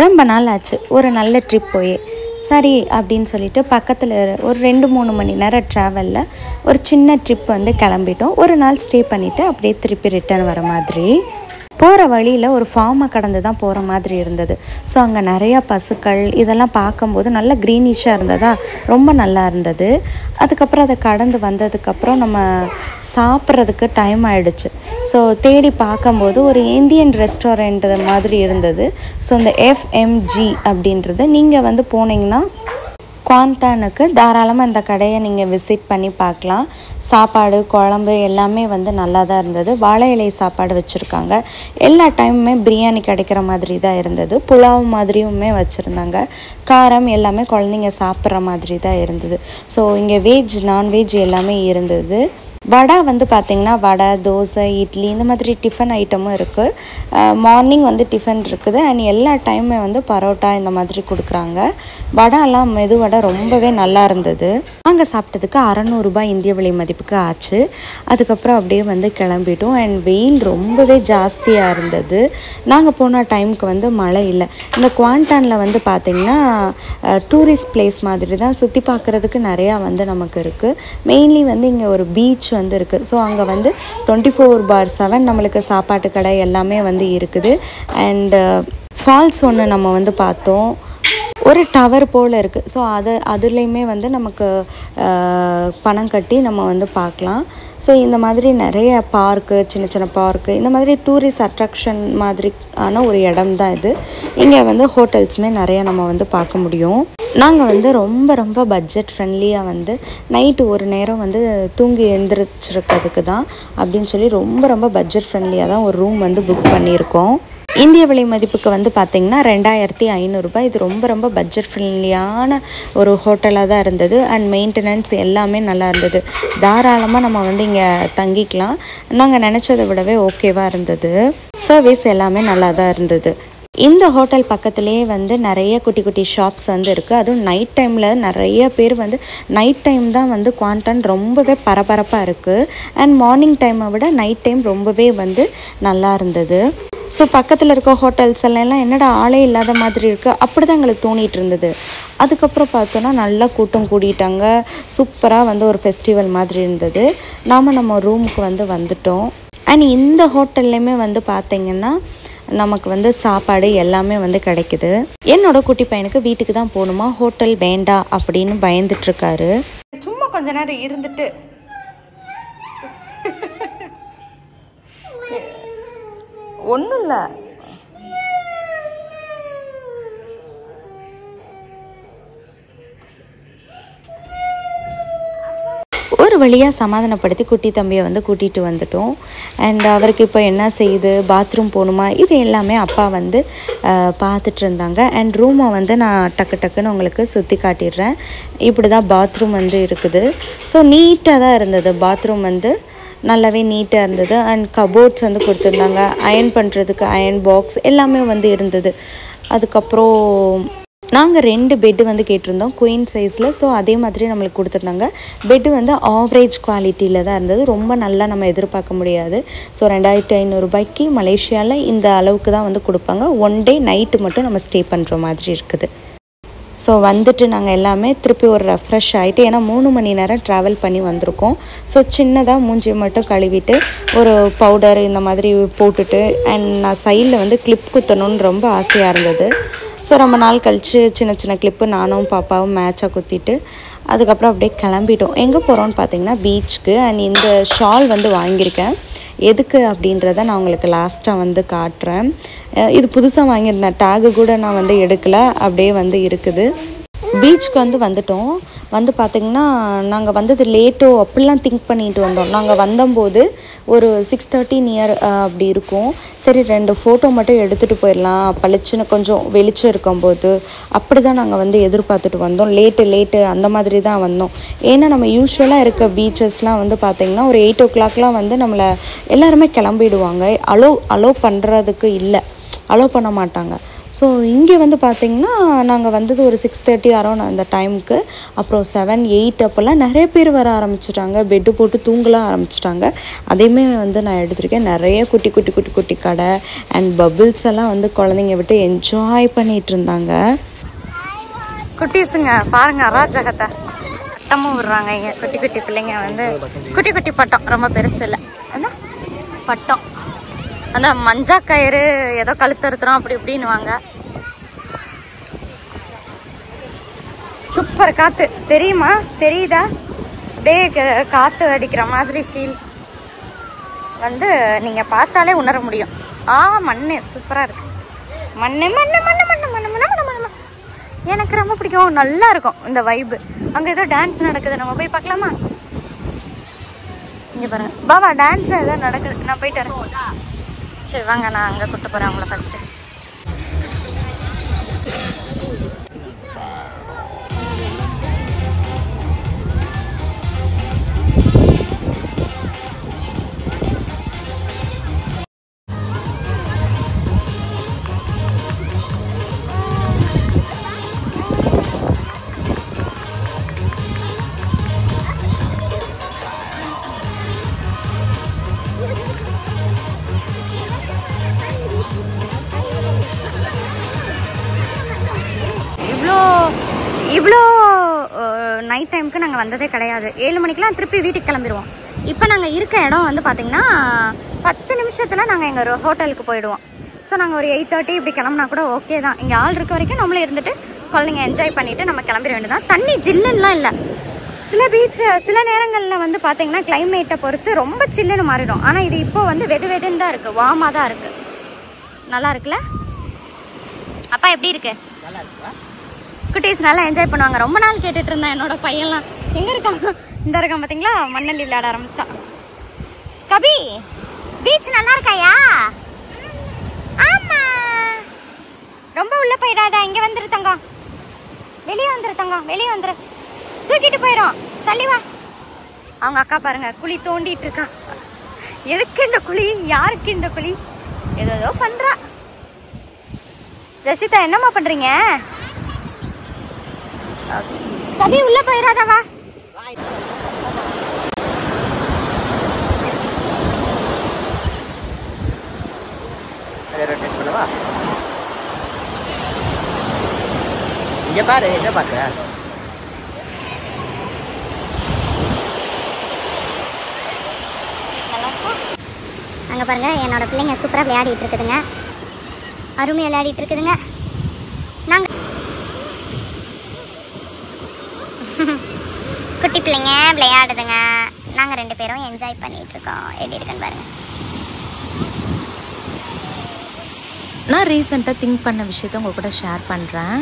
ரொம்ப நாள் ஆச்சு ஒரு நல்ல ட்ரிப் போய். சரி அப்படின்னு சொல்லிட்டு பக்கத்தில் ஒரு 2-3 மணி நேரம் ட்ராவலில் ஒரு சின்ன ட்ரிப் வந்து கிளம்பிட்டோம். ஒரு நாள் ஸ்டே பண்ணிவிட்டு அப்படியே திருப்பி ரிட்டர்ன் வர மாதிரி. போகிற வழியில் ஒரு ஃபார்மை கடந்து தான் போகிற மாதிரி இருந்தது. ஸோ அங்கே நிறையா பசுக்கள் இதெல்லாம் பார்க்கும்போது நல்ல க்ரீனிஷாக இருந்ததா, ரொம்ப நல்லா இருந்தது. அதுக்கப்புறம் அதை கடந்து வந்ததுக்கப்புறம் நம்ம சாப்பிட்றதுக்கு டைம் ஆகிடுச்சு. ஸோ தேடி பார்க்கும்போது ஒரு இந்தியன் ரெஸ்டாரண்ட் மாதிரி இருந்தது. ஸோ இந்த FMG அப்படின்றது நீங்கள் வந்து போனீங்கன்னா குவாந்தானுக்கு தாராளமாக இந்த கடையை நீங்கள் விசிட் பண்ணி பார்க்கலாம். சாப்பாடு குழம்பு எல்லாமே வந்து நல்லா தான் இருந்தது. வாழை இலை சாப்பாடு வச்சுருக்காங்க. எல்லா டைமுமே பிரியாணி கிடைக்கிற மாதிரி தான் இருந்தது. புலாவ் மாதிரியுமே வச்சுருந்தாங்க. காரம் எல்லாமே குழந்தைங்க சாப்பிட்ற மாதிரி தான் இருந்தது. ஸோ இங்கே வெஜ் நான்வெஜ் எல்லாமே இருந்தது. வடை வந்து பார்த்திங்கன்னா வடை, தோசை, இட்லி இந்த மாதிரி டிஃபன் ஐட்டமும் இருக்குது. மார்னிங் வந்து டிஃபன் இருக்குது அண்ட் எல்லா டைமுமே வந்து பரோட்டா இந்த மாதிரி கொடுக்குறாங்க. வடைலாம் மெதுவடை ரொம்பவே நல்லா இருந்தது. நாங்கள் சாப்பிட்டதுக்கு 600 ரூபாய் இந்திய விலை மதிப்புக்கு ஆச்சு. அதுக்கப்புறம் அப்படியே வந்து கிளம்பிட்டோம். அண்ட் வெயில் ரொம்பவே ஜாஸ்தியாக இருந்தது. நாங்கள் போன டைமுக்கு வந்து மழை இல்லை. இந்த குவாண்டானில் வந்து பார்த்திங்கன்னா டூரிஸ்ட் பிளேஸ் மாதிரி தான், சுற்றி பார்க்குறதுக்கு நிறையா வந்து நமக்கு இருக்குது. மெயின்லி வந்து இங்கே ஒரு பீச் வந்து இருக்குது. ஸோ அங்கே வந்து 24/7 நம்மளுக்கு சாப்பாட்டு கடை எல்லாமே வந்து இருக்குது. அண்டு ஃபால்ஸ் ஒன்று நம்ம வந்து பார்த்தோம். ஒரு டவர் போல் இருக்குது. ஸோ அதுலேயுமே வந்து நமக்கு பணம் கட்டி நம்ம வந்து பார்க்கலாம். ஸோ இந்த மாதிரி நிறைய பார்க்கு, சின்ன சின்ன பார்க்கு, இந்த மாதிரி டூரிஸ்ட் அட்ராக்ஷன் மாதிரியான ஒரு இடம் தான் இது. இங்கே வந்து ஹோட்டல்ஸுமே நிறையா நம்ம வந்து பார்க்க முடியும். நாங்கள் வந்து ரொம்ப ரொம்ப பட்ஜெட் ஃப்ரெண்ட்லியாக வந்து நைட்டு ஒரு நேரம் வந்து தூங்கி எழுந்திரிச்சிருக்கிறதுக்கு தான் அப்படின்னு சொல்லி ரொம்ப ரொம்ப பட்ஜெட் ஃப்ரெண்ட்லியாக தான் ஒரு ரூம் வந்து புக் பண்ணியிருக்கோம். இந்திய விலை மதிப்புக்கு வந்து பார்த்திங்கன்னா 2500 ரூபாய். இது ரொம்ப ரொம்ப பட்ஜெட் ஃப்ரெண்ட்லியான ஒரு ஹோட்டலாக தான் இருந்தது. அண்ட் மெயின்டெனன்ஸ் எல்லாமே நல்லா இருந்தது. தாராளமாக நம்ம வந்து இங்கே தங்கிக்கலாம். நாங்கள் நினச்சதை விடவே ஓகேவாக இருந்தது. சர்வீஸ் எல்லாமே நல்லா தான் இருந்தது. இந்த ஹோட்டல் பக்கத்துலேயே வந்து நிறைய குட்டி குட்டி ஷாப்ஸ் வந்து இருக்குது. அதுவும் நைட் டைமில் நிறைய பேர் வந்து நைட் டைம் தான் வந்து குவாண்டான் ரொம்பவே பரபரப்பாக இருக்குது. அண்ட் மார்னிங் டைமை விட நைட் டைம் ரொம்பவே வந்து நல்லா இருந்தது. ஸோ பக்கத்தில் இருக்க ஹோட்டல்ஸ் எல்லாம் என்னடா ஆளே இல்லாத மாதிரி இருக்குது அப்படி தான் எங்களுக்கு தோணிகிட்டு இருந்தது. அதுக்கப்புறம் பார்த்தோன்னா நல்லா கூட்டம் கூடிட்டாங்க. சூப்பராக வந்து ஒரு ஃபெஸ்டிவல் மாதிரி இருந்தது. நம்ம ரூமுக்கு வந்து வந்துட்டோம். அண்ட் இந்த ஹோட்டல்லையுமே வந்து பார்த்திங்கன்னா நமக்கு வந்து சாப்பாடு எல்லாமே வந்து கிடைக்குது. என்னோட குட்டி பையனுக்கு வீட்டுக்கு தான் போகணுமா, ஹோட்டல் வேண்டாம் அப்படின்னு பயந்துட்டுருக்காரு. சும்மா கொஞ்ச நேரம் இருந்துட்டு ஒன்றும் இல்லை. ஒரு வழியாக சமாதானப்படுத்தி குட்டி தம்பியை வந்து கூட்டிகிட்டு வந்துட்டோம். அண்ட் அவருக்கு இப்போ என்ன செய்யுது, பாத்ரூம் போகணுமா, இது எல்லாமே அப்பா வந்து பார்த்துட்டு இருந்தாங்க. அண்ட் ரூமை வந்து நான் டக்குன்னு உங்களுக்கு சுற்றி காட்டிடுறேன். இப்படி தான் பாத்ரூம் வந்து இருக்குது. ஸோ நீட்டாக தான் இருந்தது. பாத்ரூம் வந்து நல்லாவே நீட்டாக இருந்தது. அண்ட் கபோர்ட்ஸ் வந்து கொடுத்துருந்தாங்க. அயர்ன் பண்ணுறதுக்கு அயர்ன் பாக்ஸ் எல்லாமே வந்து இருந்தது. அதுக்கப்புறம் நாங்கள் 2 பெட்டு வந்து கேட்டிருந்தோம் குயின் சைஸில். ஸோ அதே மாதிரி நம்மளுக்கு கொடுத்துருந்தாங்க. பெட்டு வந்து ஆவரேஜ் குவாலிட்டியில் தான் இருந்தது. ரொம்ப நல்லா நம்ம எதிர்பார்க்க முடியாது. ஸோ 2500 ரூபாய்க்கு மலேசியாவில் இந்த அளவுக்கு தான் வந்து கொடுப்பாங்க. 1 டே நைட்டு மட்டும் நம்ம ஸ்டே பண்ணுற மாதிரி இருக்குது. ஸோ வந்துட்டு நாங்கள் எல்லாமே திருப்பி ஒரு ரெஃப்ரெஷ் ஆகிட்டு, ஏன்னா 3 மணி நேரம் ட்ராவல் பண்ணி வந்திருக்கோம். ஸோ சின்னதாக மூஞ்சி மட்டும் கழுவிட்டு ஒரு பவுடர் இந்த மாதிரி போட்டுட்டு, அண்ட் நான் சைடில் வந்து கிளிப் குத்தணும்னு ரொம்ப ஆசையாக இருந்தது. ஸோ ரொம்ப நாள் கழித்து சின்ன சின்ன கிளிப்பு நானும் பாப்பாவும் மேட்சாக குத்திட்டு அதுக்கப்புறம் அப்படியே கிளம்பிட்டோம். எங்கே போகிறோன்னு பார்த்தீங்கன்னா பீச்சுக்கு. அண்ட் இந்த ஷால் வந்து வாங்கியிருக்கேன். எதுக்கு அப்படின்றத நான் உங்களுக்கு லாஸ்ட்டாக வந்து காட்டுறேன். இது புதுசாக வாங்கியிருந்தேன். டேகு கூட நான் வந்து எடுக்கலை, அப்படியே வந்து இருக்குது. பீச்சுக்கு வந்து வந்துட்டோம். வந்து பார்த்திங்கன்னா நாங்கள் வந்தது லேட்டோ அப்படிலாம் திங்க் பண்ணிட்டு வந்தோம். நாங்கள் வந்தபோது ஒரு 6:30 நியர் அப்படி இருக்கும். சரி 2 ஃபோட்டோ மட்டும் எடுத்துகிட்டு போயிடலாம் பளிச்சுன்னு கொஞ்சம் வெளிச்சம் இருக்கும்போது, அப்படி தான் நாங்கள் வந்து எதிர்பார்த்துட்டு வந்தோம். லேட்டு அந்த மாதிரி தான் வந்தோம். ஏன்னா நம்ம யூஸ்வலாக இருக்க பீச்சஸ்லாம் வந்து பார்த்திங்கன்னா ஒரு 8 o'clockலாம் வந்து நம்மளை எல்லாருமே கிளம்பிடுவாங்க. அலோவ் பண்ணுறதுக்கு இல்லை, அலோவ் பண்ண மாட்டாங்க. ஸோ இங்கே வந்து பார்த்திங்கன்னா நாங்கள் வந்தது ஒரு 6:30 அரௌண்ட் அந்த டைமுக்கு. அப்புறம் 7, 8 அப்போல்லாம் நிறைய பேர் வர ஆரம்பிச்சிட்டாங்க. பெட்டு போட்டு தூங்கலாம் ஆரம்பிச்சிட்டாங்க. அதையுமே வந்து நான் எடுத்திருக்கேன். நிறைய குட்டி குட்டி குட்டி குட்டி கடை அண்ட் பபிள்ஸ் எல்லாம் வந்து குழந்தைங்க விட்டு என்ஜாய் பண்ணிகிட்டு இருந்தாங்க. குட்டீஸுங்க பாருங்க அராஜகத்தை பட்டமும் விடுறாங்க. இங்கே குட்டி குட்டி பிள்ளைங்க வந்து குட்டி குட்டி பட்டம், ரொம்ப பெருசு இல்லை, என்ன பட்டம், அந்த மஞ்சா கயிறு ஏதோ கழுத்தறுத்துறோம் அப்படி இப்படின்னுவாங்க. சூப்பர் காற்று தெரியுமா, தெரியுதா? அப்படியே காற்று அடிக்கிற மாதிரி ஃபீல் வந்து நீங்கள் பார்த்தாலே உணர முடியும். மண் சூப்பராக இருக்கு. மண் மண் மண் மண் மண் மண் மண் மண் எனக்கு ரொம்ப பிடிக்கும். நல்லா இருக்கும் இந்த வைப்பு. அங்கே ஏதோ டான்ஸ் நடக்குது, நம்ம போய் பார்க்கலாமா? இங்கே பாருங்க பாபா, டான்ஸ் ஏதோ நடக்குது, நான் போயிட்டு வரேன். சரி வாங்க, நான் அங்கே கூப்பிட்டு போகிறேன் உங்களை ஃபஸ்ட்டு. இவ்வளோ நைட் டைமுக்கு நாங்கள் வந்ததே கிடையாது. 7 மணிக்கெலாம் திருப்பி வீட்டுக்கு கிளம்பிடுவோம். இப்போ நாங்கள் இருக்க இடம் வந்து பார்த்திங்கன்னா 10 நிமிஷத்தில் நாங்கள் எங்கள் ஹோட்டலுக்கு போயிடுவோம். ஸோ நாங்கள் ஒரு 8:30 இப்படி கிளம்புனா கூட ஓகே தான். இங்கே ஆள் இருக்க வரைக்கும் நம்மளே இருந்துட்டு குழந்தைங்க என்ஜாய் பண்ணிவிட்டு நம்ம கிளம்பிட வேண்டியதான். தண்ணி ஜில்லுன்னெலாம் இல்லை. சில பீச் சில நேரங்களில் வந்து பார்த்திங்கன்னா கிளைமேட்டை பொறுத்து ரொம்ப சில்லுன்னு மாறிடும். ஆனால் இது இப்போ வந்து வெதுன்னு தான் இருக்குது, வார்மாக தான் இருக்குது. நல்லா இருக்குல்ல? அப்பா எப்படி இருக்கு? நல்லா இருக்குப்பா. குட்டீஸ் நல்லா என்ஜாய் பண்ணுவாங்க. ரொம்ப நாள் கேட்டுட்டு இருந்தேன் என்னோட பையன்லாம் எங்கே இருக்கான், இந்த இருக்கான் பார்த்தீங்களா, மண்ணல்லி விளையாட ஆரம்பிச்சிட்டான். கபி பீச் நல்லா இருக்காயா? ஆமா. ரொம்ப உள்ள போயிடாதா, இங்கே வந்துரு தங்கம், வெளியே வந்துரு தங்கம், வெளியே வந்துரு, தூக்கிட்டு போயிடும், தள்ளி வா. அவங்க அக்கா பாருங்க குழி தோண்டிட்டு இருக்கா. எதுக்கு இந்த குழி, யாருக்கு இந்த குழி, ஏதோ பண்றா. ஜஷிதா என்னம்மா பண்றீங்க? கபி உள்ள போயிடாதவா. இங்க பாரு, என்ன பாக்குற? அங்க பாருங்க என்னோட பிள்ளைங்க சூப்பரா விளையாடிட்டு இருக்குதுங்க, அருமையா விளையாடிட்டு இருக்குதுங்க. நாங்க குட்டி பிள்ளைங்க விளையாடுதுங்க, நாங்க 2 பேரும் என்ஜாய் பண்ணிட்டு இருக்கோம். எப்படி இருக்குன்னு பாருங்க. நான் ரீசெண்டாக திங்க் பண்ண விஷயத்த உங்கள் கூட ஷேர் பண்ணுறேன்.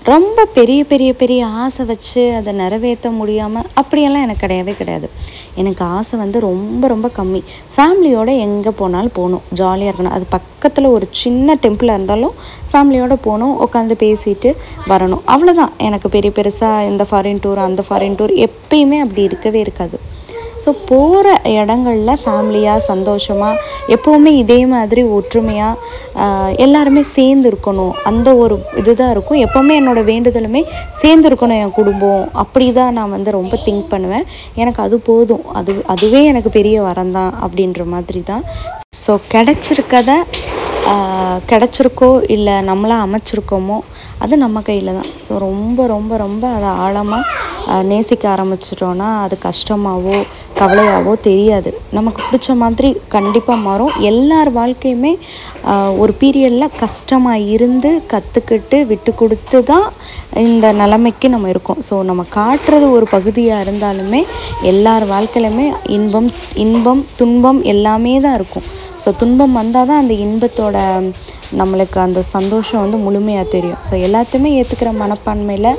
ரொம்ப பெரிய பெரிய பெரிய ஆசை வச்சு அதை நிறைவேற்ற முடியாமல் அப்படியெல்லாம் எனக்கு கிடையவே கிடையாது. எனக்கு ஆசை வந்து ரொம்ப ரொம்ப கம்மி. ஃபேமிலியோடு எங்கே போனாலும் போகணும், ஜாலியாக இருக்கணும். அது பக்கத்தில் ஒரு சின்ன டெம்பிளாக இருந்தாலும் ஃபேமிலியோடு போகணும், உட்காந்து பேசிட்டு வரணும், அவ்வளோதான். எனக்கு பெரிய பெருசாக இந்த ஃபாரின் டூர் அந்த ஃபாரின் டூர் எப்பயுமே அப்படி இருக்கவே இருக்காது. ஸோ போகிற இடங்களில் ஃபேமிலியாக சந்தோஷமாக எப்போவுமே இதே மாதிரி ஒற்றுமையாக எல்லாருமே சேர்ந்து இருக்கணும், அந்த ஒரு இதுதான் இருக்கும். எப்போவுமே என்னோடய வேண்டுதலுமே சேர்ந்து இருக்கணும் என் குடும்பம், அப்படி தான் நான் வந்து ரொம்ப திங்க் பண்ணுவேன். எனக்கு அது போதும், அதுவே எனக்கு பெரிய வரம் தான் அப்படின்ற மாதிரி தான். ஸோ கிடச்சிருக்கோ இல்லை நம்மளாக அமைச்சிருக்கோமோ அது நம்ம கையில் தான். ஸோ ரொம்ப ரொம்ப ரொம்ப அதை ஆழமாக நேசிக்க ஆரம்பிச்சிட்டோன்னா அது கஷ்டமாகவோ கவலையாகவோ தெரியாது, நமக்கு பிடிச்ச மாதிரி கண்டிப்பாக மாறும். எல்லார் வாழ்க்கையுமே ஒரு பீரியடில் கஷ்டமாக இருந்து கற்றுக்கிட்டு விட்டு கொடுத்து தான் இந்த நிலைமைக்கு நம்ம இருக்கோம். ஸோ நம்ம காட்டுறது ஒரு பகுதியாக இருந்தாலுமே எல்லார் வாழ்க்கையிலுமே இன்பம் துன்பம் எல்லாமே தான் இருக்கும். ஸோ துன்பம் வந்தால் தான் அந்த இன்பத்தோட நம்மளுக்கு அந்த சந்தோஷம் வந்து முழுமையாக தெரியும். ஸோ எல்லாத்தையுமே ஏற்றுக்கிற மனப்பான்மையில்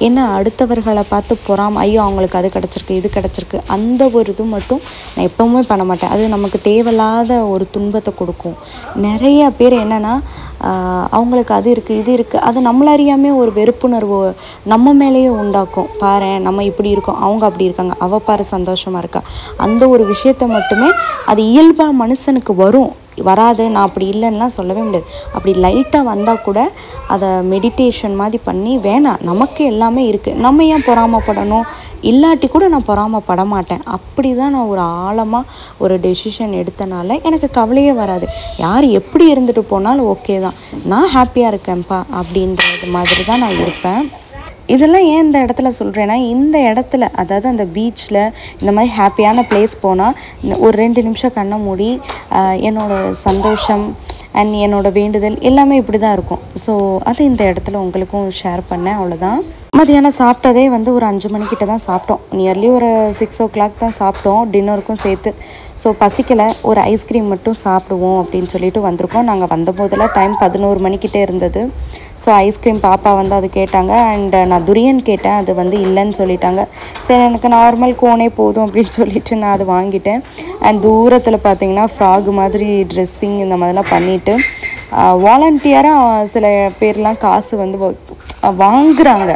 ஏன்னா அடுத்தவர்களை பார்த்து பொறாமல் ஐயோ அவங்களுக்கு அது கிடச்சிருக்கு இது கிடச்சிருக்கு அந்த ஒரு இது மட்டும் நான் எப்போவுமே பண்ண மாட்டேன். அது நமக்கு தேவையில்லாத ஒரு துன்பத்தை கொடுக்கும். நிறைய பேர் என்னென்னா அவங்களுக்கு அது இருக்குது இது இருக்குது, அது நம்மளறியாமல் ஒரு வெறுப்புணர்வு நம்ம மேலேயே உண்டாக்கும். பாரு நம்ம இப்படி இருக்கோம், அவங்க அப்படி இருக்காங்க, அவள் பாரு சந்தோஷமாக இருக்கா, அந்த ஒரு விஷயத்தை மட்டுமே அது இயல்பாக மனுஷனுக்கு வரும். வராது, நான் அப்படி இல்லைன்னுலாம் சொல்லவே முடியாது. அப்படி லைட்டாக வந்தால் கூட அதை மெடிடேஷன் மாதிரி பண்ணி வேணாம், நமக்கு எல்லாமே இருக்குது, நம்ம ஏன் பொறாமப்படணும், இல்லாட்டி கூட நான் பொறாமப்பட மாட்டேன். அப்படி தான் நான் ஒரு ஆழமாக ஒரு டெசிஷன் எடுத்தனால எனக்கு கவலையே வராது. யார் எப்படி இருந்துட்டு போனாலும் ஓகே தான், நான் ஹாப்பியாக இருக்கேன்ப்பா அப்படின்றது மாதிரி தான் நான் இருப்பேன். இதெல்லாம் ஏன் இந்த இடத்துல சொல்கிறேன்னா, இந்த இடத்துல அதாவது அந்த பீச்சில் இந்த மாதிரி ஹாப்பியான பிளேஸ் போனால் ஒரு 2 நிமிஷம் கண்ணை மூடி என்னோடய சந்தோஷம் அண்ட் என்னோடய வேண்டுதல் எல்லாமே இப்படி தான் இருக்கும். ஸோ அது இந்த இடத்துல உங்களுக்கும் ஷேர் பண்ணேன், அவ்வளோதான். மதியானம் சாப்பிட்டதே வந்து ஒரு 5 மணிக்கிட்ட தான் சாப்பிட்டோம். நியர்லி ஒரு 6 o'clock தான் சாப்பிட்டோம், டின்னருக்கும் சேர்த்து. ஸோ பசிக்கலை, ஒரு ஐஸ்கிரீம் மட்டும் சாப்பிடுவோம் அப்படின்னு சொல்லிட்டு வந்திருக்கோம். நாங்கள் வந்தபோதெல்லாம் டைம் 11 மணிக்கிட்டே இருந்தது. ஸோ ஐஸ்கிரீம் பாப்பா வந்து அது கேட்டாங்க அண்ட் நான் துரியன் கேட்டேன், அது வந்து இல்லைன்னு சொல்லிட்டாங்க. சரி எனக்கு நார்மல் கோனே போதும் அப்படின்னு சொல்லிட்டு நான் அது வாங்கிட்டேன். அண்ட் தூரத்தில் பார்த்தீங்கன்னா ஃப்ராக் மாதிரி ட்ரெஸ்ஸிங் இந்த மாதிரிலாம் பண்ணிவிட்டு வாலண்டியராக சில பேர்லாம் காசு வந்து வாங்குறாங்க,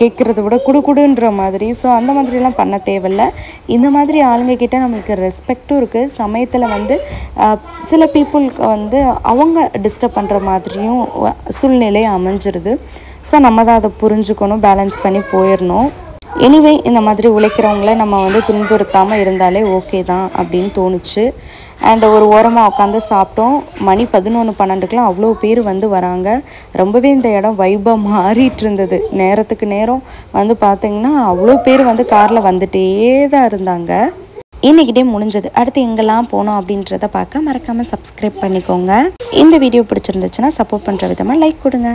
கேட்குறத விட குடுன்ற மாதிரி. ஸோ அந்த மாதிரிலாம் பண்ண தேவையில்ல. இந்த மாதிரி ஆளுங்க கிட்ட நம்மளுக்கு ரெஸ்பெக்டும் இருக்குது. சமயத்தில் வந்து சில பீப்புளுக்கு வந்து அவங்க டிஸ்டர்ப் பண்ணுற மாதிரியும் சூழ்நிலை அமைஞ்சிருது. ஸோ நம்ம தான் அதை புரிஞ்சுக்கணும், பேலன்ஸ் பண்ணி போயிடணும். எனிவே இந்த மாதிரி உழைக்கிறவங்கள நம்ம வந்து துன்புறுத்தாமல் இருந்தாலே ஓகே தான் அப்படின்னு தோணுச்சு. அண்ட் ஒரு ஓரமாக உட்காந்து சாப்பிட்டோம். மணி 11-12க்குலாம் அவ்வளோ பேர் வந்து வராங்க. ரொம்பவே இந்த இடம் வைபாக மாறிட்டு இருந்தது. நேரத்துக்கு நேரம் வந்து பார்த்திங்கன்னா அவ்வளோ பேர் வந்து காரில் வந்துட்டே தான் இருந்தாங்க. இன்றைக்கி டே முடிஞ்சது. அடுத்து எங்கெல்லாம் போனோம் அப்படின்றத பார்க்க மறக்காமல் சப்ஸ்கிரைப் பண்ணிக்கோங்க. இந்த வீடியோ பிடிச்சிருந்துச்சுன்னா சப்போர்ட் பண்ணுற விதமாக லைக் கொடுங்க.